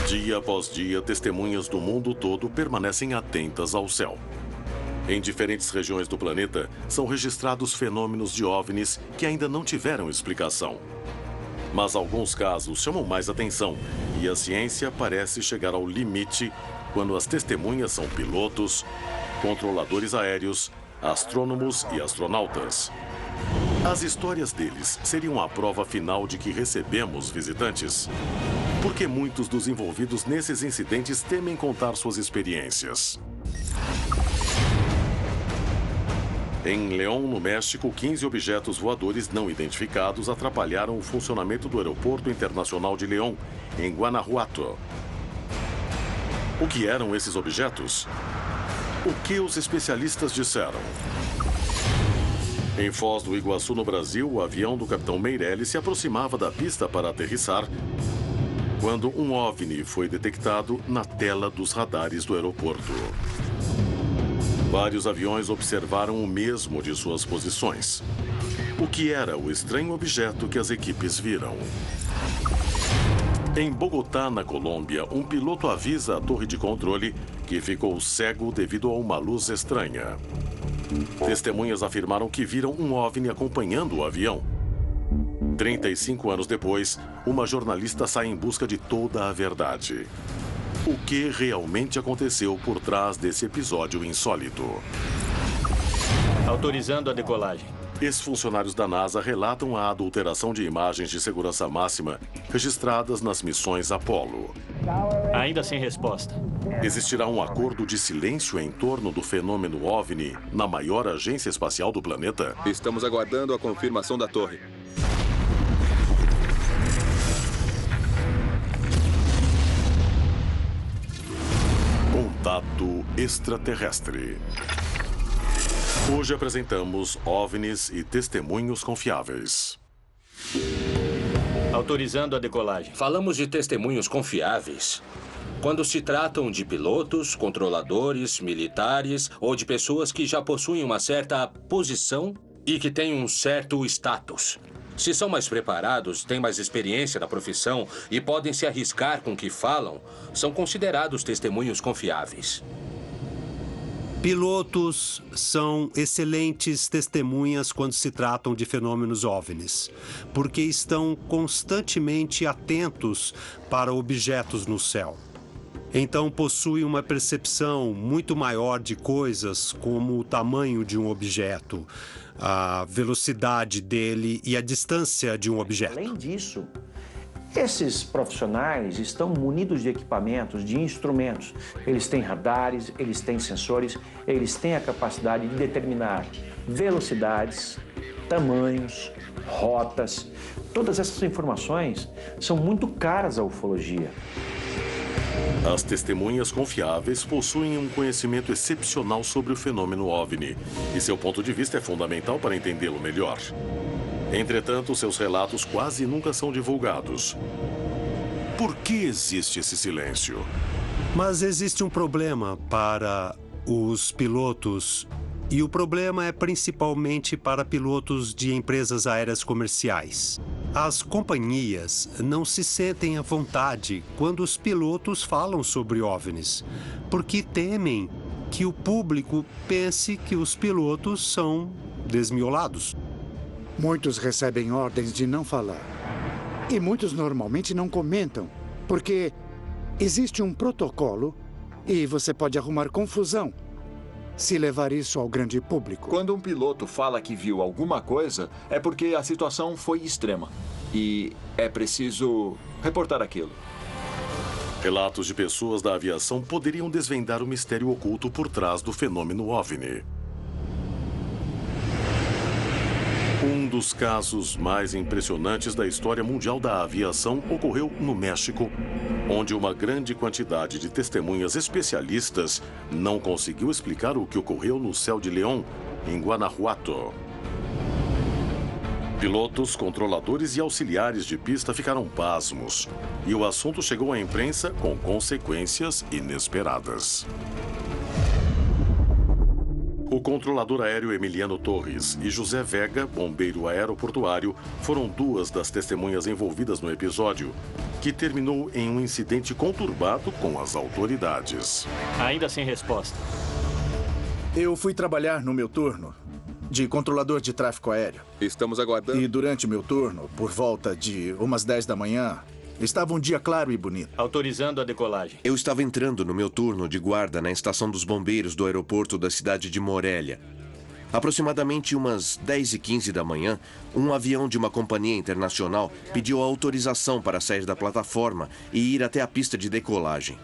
Dia após dia, testemunhas do mundo todo permanecem atentas ao céu. Em diferentes regiões do planeta, são registrados fenômenos de OVNIs que ainda não tiveram explicação. Mas alguns casos chamam mais atenção e a ciência parece chegar ao limite quando as testemunhas são pilotos, controladores aéreos, astrônomos e astronautas. As histórias deles seriam a prova final de que recebemos visitantes? Porque muitos dos envolvidos nesses incidentes temem contar suas experiências. Em León, no México, 15 objetos voadores não identificados atrapalharam o funcionamento do Aeroporto Internacional de León, em Guanajuato. O que eram esses objetos? O que os especialistas disseram? Em Foz do Iguaçu, no Brasil, o avião do capitão Meirelles se aproximava da pista para aterrissar quando um OVNI foi detectado na tela dos radares do aeroporto. Vários aviões observaram o mesmo de suas posições. O que era o estranho objeto que as equipes viram? Em Bogotá, na Colômbia, um piloto avisa a torre de controle que ficou cego devido a uma luz estranha. Testemunhas afirmaram que viram um OVNI acompanhando o avião. 35 anos depois, uma jornalista sai em busca de toda a verdade. O que realmente aconteceu por trás desse episódio insólito? Autorizando a decolagem. Ex-funcionários da NASA relatam a adulteração de imagens de segurança máxima registradas nas missões Apollo. Ainda sem resposta. Existirá um acordo de silêncio em torno do fenômeno OVNI na maior agência espacial do planeta? Estamos aguardando a confirmação da torre. Contato extraterrestre. Hoje apresentamos OVNIs e testemunhos confiáveis. Autorizando a decolagem. Falamos de testemunhos confiáveis quando se tratam de pilotos, controladores, militares ou de pessoas que já possuem uma certa posição e que têm um certo status. Se são mais preparados, têm mais experiência na profissão e podem se arriscar com o que falam, são considerados testemunhos confiáveis. Pilotos são excelentes testemunhas quando se tratam de fenômenos OVNIs, porque estão constantemente atentos para objetos no céu. Então possuem uma percepção muito maior de coisas, como o tamanho de um objeto, a velocidade dele e a distância de um objeto. Além disso, esses profissionais estão munidos de equipamentos, de instrumentos. Eles têm radares, eles têm sensores, eles têm a capacidade de determinar velocidades, tamanhos, rotas. Todas essas informações são muito caras à ufologia. As testemunhas confiáveis possuem um conhecimento excepcional sobre o fenômeno OVNI, e seu ponto de vista é fundamental para entendê-lo melhor. Entretanto, seus relatos quase nunca são divulgados. Por que existe esse silêncio? Mas existe um problema para os pilotos, e o problema é principalmente para pilotos de empresas aéreas comerciais. As companhias não se sentem à vontade quando os pilotos falam sobre OVNIs, porque temem que o público pense que os pilotos são desmiolados. Muitos recebem ordens de não falar. E muitos normalmente não comentam, porque existe um protocolo e você pode arrumar confusão se levar isso ao grande público. Quando um piloto fala que viu alguma coisa, é porque a situação foi extrema. E é preciso reportar aquilo. Relatos de pessoas da aviação poderiam desvendar o mistério oculto por trás do fenômeno OVNI. Um dos casos mais impressionantes da história mundial da aviação ocorreu no México, onde uma grande quantidade de testemunhas especialistas não conseguiu explicar o que ocorreu no céu de León, em Guanajuato. Pilotos, controladores e auxiliares de pista ficaram pasmos, e o assunto chegou à imprensa com consequências inesperadas. O controlador aéreo Emiliano Torres e José Vega, bombeiro aeroportuário, foram duas das testemunhas envolvidas no episódio, que terminou em um incidente conturbado com as autoridades. Ainda sem resposta. Eu fui trabalhar no meu turno de controlador de tráfego aéreo. Estamos aguardando. E durante meu turno, por volta de umas 10 da manhã, estava um dia claro e bonito. Autorizando a decolagem. Eu estava entrando no meu turno de guarda na estação dos bombeiros do aeroporto da cidade de Morelia. Aproximadamente umas 10h15 da manhã, um avião de uma companhia internacional pediu autorização para sair da plataforma e ir até a pista de decolagem.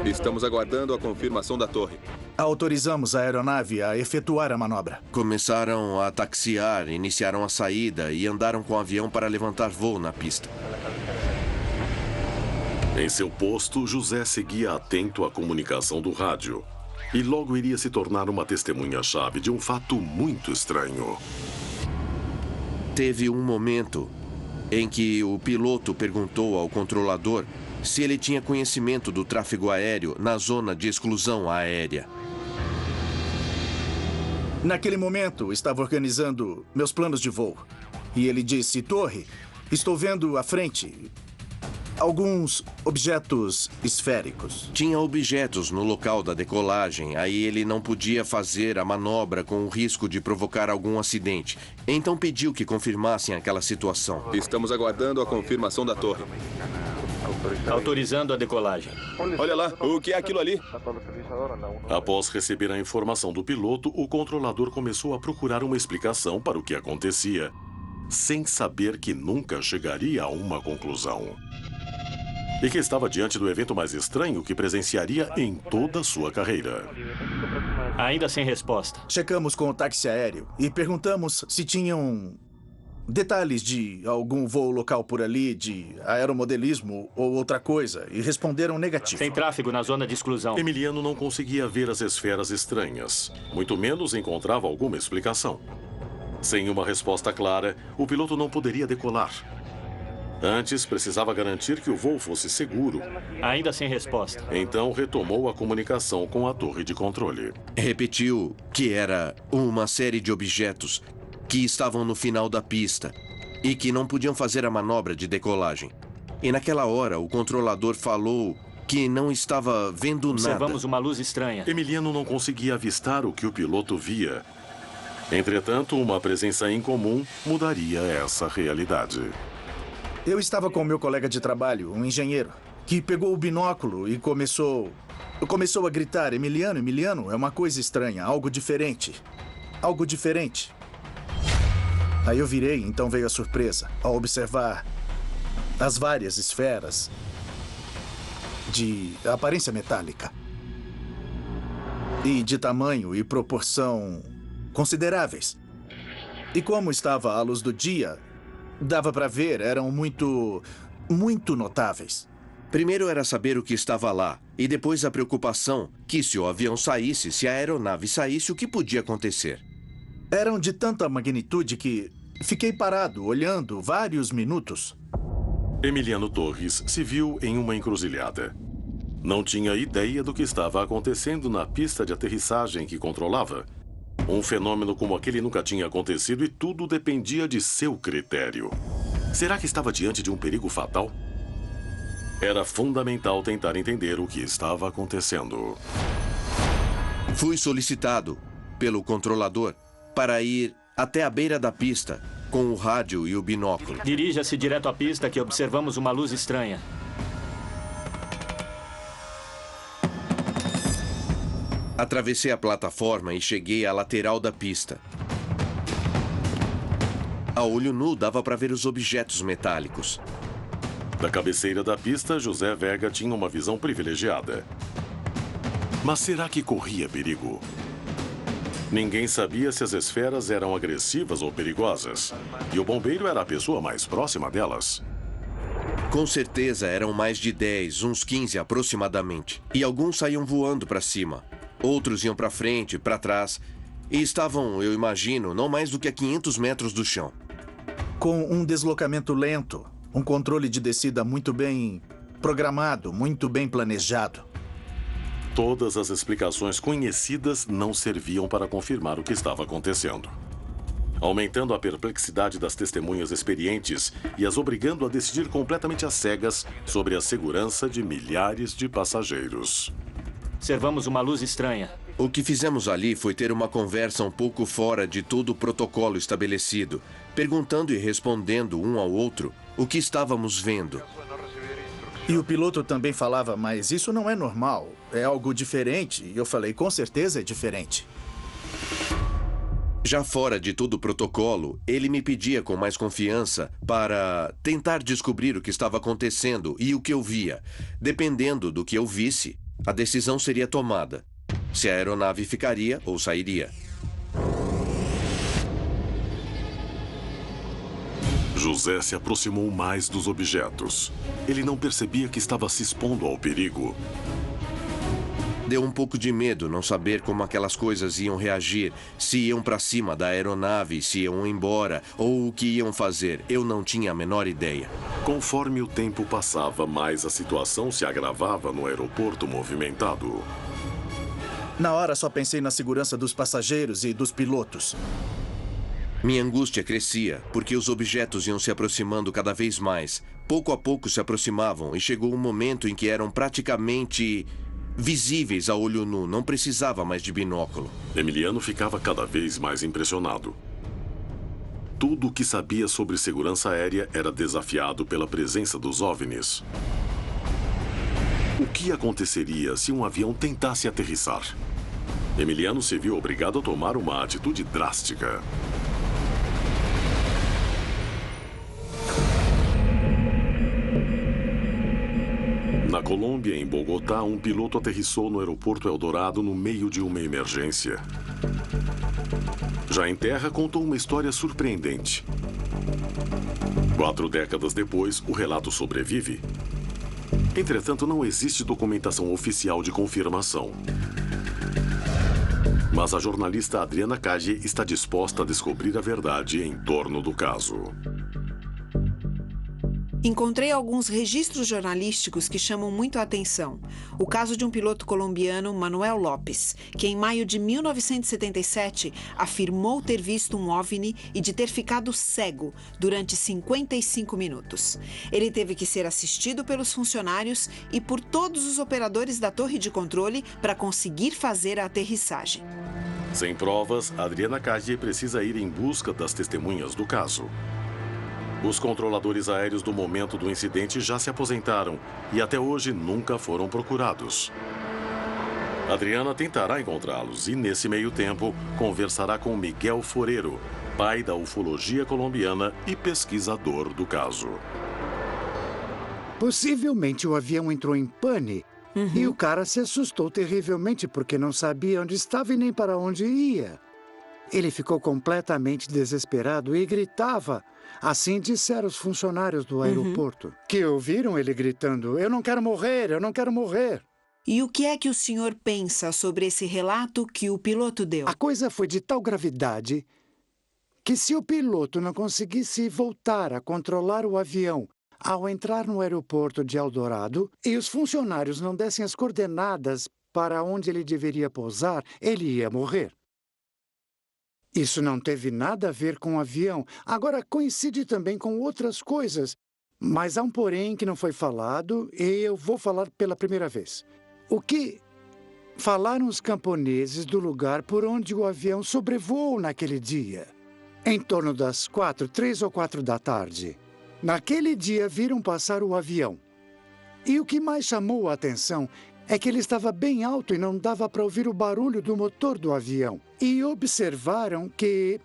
Estamos aguardando a confirmação da torre. Autorizamos a aeronave a efetuar a manobra. Começaram a taxiar, iniciaram a saída e andaram com o avião para levantar voo na pista. Em seu posto, José seguia atento à comunicação do rádio. E logo iria se tornar uma testemunha-chave de um fato muito estranho. Teve um momento em que o piloto perguntou ao controlador se ele tinha conhecimento do tráfego aéreo na zona de exclusão aérea. Naquele momento, estava organizando meus planos de voo. E ele disse: Torre, estou vendo à frente alguns objetos esféricos. Tinha objetos no local da decolagem, aí ele não podia fazer a manobra com o risco de provocar algum acidente. Então pediu que confirmassem aquela situação. Estamos aguardando a confirmação da torre. Autorizando a decolagem. Olha lá, o que é aquilo ali? Após receber a informação do piloto, o controlador começou a procurar uma explicação para o que acontecia, sem saber que nunca chegaria a uma conclusão. E que estava diante do evento mais estranho que presenciaria em toda a sua carreira. Ainda sem resposta. Checamos com o táxi aéreo e perguntamos se tinham detalhes de algum voo local por ali, de aeromodelismo ou outra coisa, e responderam negativo. Sem tráfego na zona de exclusão. Emiliano não conseguia ver as esferas estranhas, muito menos encontrava alguma explicação. Sem uma resposta clara, o piloto não poderia decolar. Antes, precisava garantir que o voo fosse seguro. Ainda sem resposta. Então, retomou a comunicação com a torre de controle. Repetiu que era uma série de objetos que estavam no final da pista e que não podiam fazer a manobra de decolagem. E naquela hora, o controlador falou que não estava vendo nada. Observamos uma luz estranha. Emiliano não conseguia avistar o que o piloto via. Entretanto, uma presença incomum mudaria essa realidade. Eu estava com meu colega de trabalho, um engenheiro, que pegou o binóculo e começou a gritar: Emiliano, Emiliano, é uma coisa estranha, algo diferente. Algo diferente. Aí eu virei, então veio a surpresa, ao observar as várias esferas de aparência metálica. E de tamanho e proporção consideráveis. E como estava à luz do dia, dava para ver, eram muito notáveis. Primeiro era saber o que estava lá, e depois a preocupação que se o avião saísse, se a aeronave saísse, o que podia acontecer. Eram de tanta magnitude que fiquei parado, olhando vários minutos. Emiliano Torres se viu em uma encruzilhada. Não tinha ideia do que estava acontecendo na pista de aterrissagem que controlava. Um fenômeno como aquele nunca tinha acontecido e tudo dependia de seu critério. Será que estava diante de um perigo fatal? Era fundamental tentar entender o que estava acontecendo. Fui solicitado pelo controlador para ir até a beira da pista com o rádio e o binóculo. Dirija-se direto à pista que observamos uma luz estranha. Atravessei a plataforma e cheguei à lateral da pista. A olho nu dava para ver os objetos metálicos. Da cabeceira da pista, José Vega tinha uma visão privilegiada. Mas será que corria perigo? Ninguém sabia se as esferas eram agressivas ou perigosas. E o bombeiro era a pessoa mais próxima delas. Com certeza eram mais de 10, uns 15 aproximadamente. E alguns saíam voando para cima. Outros iam para frente, para trás. E estavam, eu imagino, não mais do que a 500 metros do chão. Com um deslocamento lento, um controle de descida muito bem programado, muito bem planejado. Todas as explicações conhecidas não serviam para confirmar o que estava acontecendo, aumentando a perplexidade das testemunhas experientes e as obrigando a decidir completamente às cegas sobre a segurança de milhares de passageiros. Observamos uma luz estranha. O que fizemos ali foi ter uma conversa um pouco fora de todo o protocolo estabelecido, perguntando e respondendo um ao outro o que estávamos vendo. E o piloto também falava, mas isso não é normal, é algo diferente. E eu falei, com certeza é diferente. Já fora de todo o protocolo, ele me pedia com mais confiança para tentar descobrir o que estava acontecendo e o que eu via. Dependendo do que eu visse, a decisão seria tomada. Se a aeronave ficaria ou sairia. José se aproximou mais dos objetos. Ele não percebia que estava se expondo ao perigo. Deu um pouco de medo não saber como aquelas coisas iam reagir, se iam para cima da aeronave, se iam embora ou o que iam fazer. Eu não tinha a menor ideia. Conforme o tempo passava, mais a situação se agravava no aeroporto movimentado. Na hora só pensei na segurança dos passageiros e dos pilotos. Minha angústia crescia, porque os objetos iam se aproximando cada vez mais. Pouco a pouco se aproximavam e chegou um momento em que eram praticamente visíveis a olho nu. Não precisava mais de binóculo. Emiliano ficava cada vez mais impressionado. Tudo o que sabia sobre segurança aérea era desafiado pela presença dos OVNIs. O que aconteceria se um avião tentasse aterrissar? Emiliano se viu obrigado a tomar uma atitude drástica. Na Colômbia, em Bogotá, um piloto aterrissou no aeroporto Eldorado no meio de uma emergência. Já em terra, contou uma história surpreendente. 4 décadas depois, o relato sobrevive. Entretanto, não existe documentação oficial de confirmação. Mas a jornalista Adriana Caggi está disposta a descobrir a verdade em torno do caso. Encontrei alguns registros jornalísticos que chamam muito a atenção. O caso de um piloto colombiano, Manuel Lopes, que em maio de 1977 afirmou ter visto um OVNI e de ter ficado cego durante 55 minutos. Ele teve que ser assistido pelos funcionários e por todos os operadores da torre de controle para conseguir fazer a aterrissagem. Sem provas, Adriana Caggi precisa ir em busca das testemunhas do caso. Os controladores aéreos do momento do incidente já se aposentaram e até hoje nunca foram procurados. Adriana tentará encontrá-los e, nesse meio tempo, conversará com Miguel Forero, pai da ufologia colombiana e pesquisador do caso. Possivelmente o avião entrou em pane e o cara se assustou terrivelmente porque não sabia onde estava e nem para onde ia. Ele ficou completamente desesperado e gritava. Assim disseram os funcionários do aeroporto, que ouviram ele gritando, "Eu não quero morrer, eu não quero morrer." E o que é que o senhor pensa sobre esse relato que o piloto deu? A coisa foi de tal gravidade que se o piloto não conseguisse voltar a controlar o avião ao entrar no aeroporto de Eldorado e os funcionários não dessem as coordenadas para onde ele deveria pousar, ele ia morrer. Isso não teve nada a ver com o avião. Agora, coincide também com outras coisas. Mas há um porém que não foi falado e eu vou falar pela primeira vez. O que falaram os camponeses do lugar por onde o avião sobrevoou naquele dia? Em torno das 3 ou 4 da tarde. Naquele dia, viram passar o avião. E o que mais chamou a atenção é que ele estava bem alto e não dava para ouvir o barulho do motor do avião. E observaram que,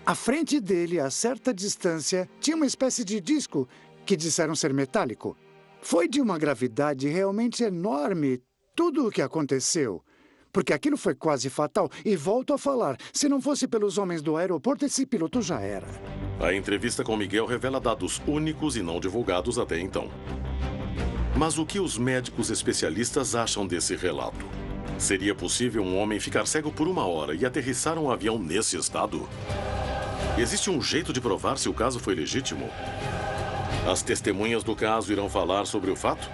à frente dele, a certa distância, tinha uma espécie de disco que disseram ser metálico. Foi de uma gravidade realmente enorme tudo o que aconteceu, porque aquilo foi quase fatal. E volto a falar, se não fosse pelos homens do aeroporto, esse piloto já era. A entrevista com Miguel revela dados únicos e não divulgados até então. Mas o que os médicos especialistas acham desse relato? Seria possível um homem ficar cego por 1 hora e aterrissar um avião nesse estado? Existe um jeito de provar se o caso foi legítimo? As testemunhas do caso irão falar sobre o fato?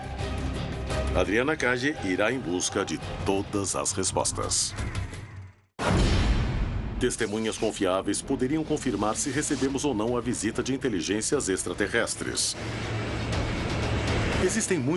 Adriana Cage irá em busca de todas as respostas. Testemunhas confiáveis poderiam confirmar se recebemos ou não a visita de inteligências extraterrestres. Existem muitos